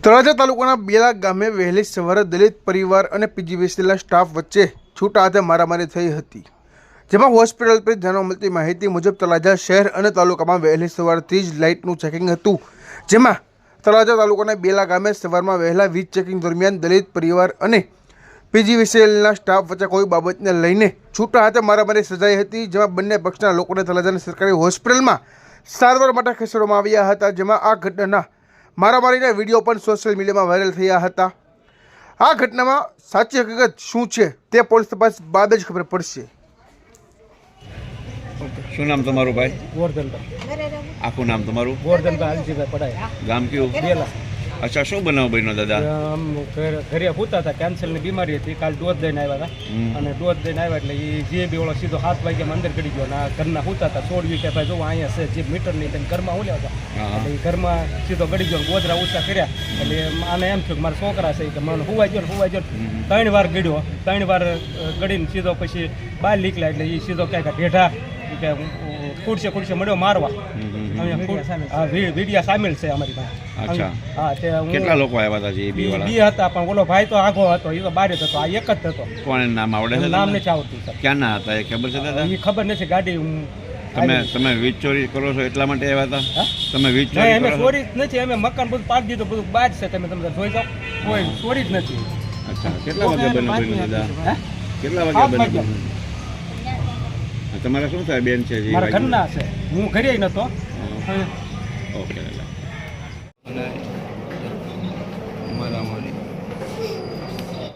તળાજા તાલુકાના બેલા ગામે વહેલી સવારે દલિત પરિવાર અને પીજીવીસીએલના સ્ટાફ વચ્ચે છૂટા હાથે મારામારી થઈ હતી, જેમાં હોસ્પિટલ પર જાણવા મળતી માહિતી મુજબ તળાજા શહેર અને તાલુકામાં વહેલી સવારથી જ લાઇટનું ચેકિંગ હતું, જેમાં તળાજા તાલુકાના બેલા ગામે સવારમાં વહેલા વીજ ચેકિંગ દરમિયાન દલિત પરિવાર અને પીજીવીસીએલના સ્ટાફ વચ્ચે કોઈ બાબતને લઈને છૂટા હાથે મારામારી સર્જાઈ હતી, જેમાં બંને પક્ષના લોકોને તળાજાની સરકારી હોસ્પિટલમાં સારવાર માટે ખસેડવામાં આવ્યા હતા, જેમાં આ ઘટનાના મારામારીના વિડીયો પણ સોશિયલ મીડિયામાં વાયરલ થયા હતા। આ ઘટનામાં સાચી હકીકત શું છે તે પોલીસ તપાસ બાદ જ ખબર પડશે। શું નામ તમારું ભાઈ? ગોરધનભાઈ। આખું નામ તમારું? ગોરધનભાઈ હાલજીભાઈ પડાય। ગામ કયું? બેલા। અચ્છા, શું બનાવ બન્યો દાદા? આમ ઘરે પૂતા હતા, કેન્સરની બીમારી હતી, કાલ ડોઝ દઈને આવ્યા હતા અને ડોઝ દઈને આવ્યા એટલે એ જે બી ઓલો સીધો 7 વાગ્યામાં અંદર ગળી ગયો અને ઘરના પૂતા હતા 16 કે ભાઈ જો અહીંયા છે જે મીટર નહીં તેને ઘરમાં ઓલ્યા હતા એટલે એ ઘરમાં સીધો ગળી ગયો, ગોદરા ઊંચા કર્યા એટલે આને એમ થયું કે મારા છોકરા છે કે મને હુવાઈ ગયો 3 વાર ગળ્યો, 3 વાર ગળીને સીધો પછી બહાર નીકળ્યા એટલે એ સીધો ક્યાંક ઢેઢા કે ખુરશે મળ્યો મારવા। વિડિયા સામેલ છે અમારી પાસે। અચ્છા, હા, તે કેટલા લોકો આવ્યા હતા? જે બી વાળા બે હતા, પણ ઓલો ભાઈ તો આગો હતો, એ તો બહાર જ હતો, આ એક જ હતો। કોણ નામ આવડે છે? નામ નથી આવડતું સર। ક્યાં ના હતા એ ખબર છે દાદા? એ ખબર નથી, ગાડી તમે વીજ ચોરી કરો છો એટલા માટે આવ્યા હતા? તમે વીજ નહીં, અમે ચોરી ચોરી જ નથી, અમે મકાન બધું પાડી દીધું, બધું બહાર છે, તમે જોઈ જાઓ, કોઈ ચોરી જ નથી। અચ્છા, કેટલા વાગે બન્યું દાદા? કેટલા વાગે બન્યું? તમારા શું થાય બેન છે? મારા ઘરના છે, હું ઘરે નતો। ઓકે દાદા।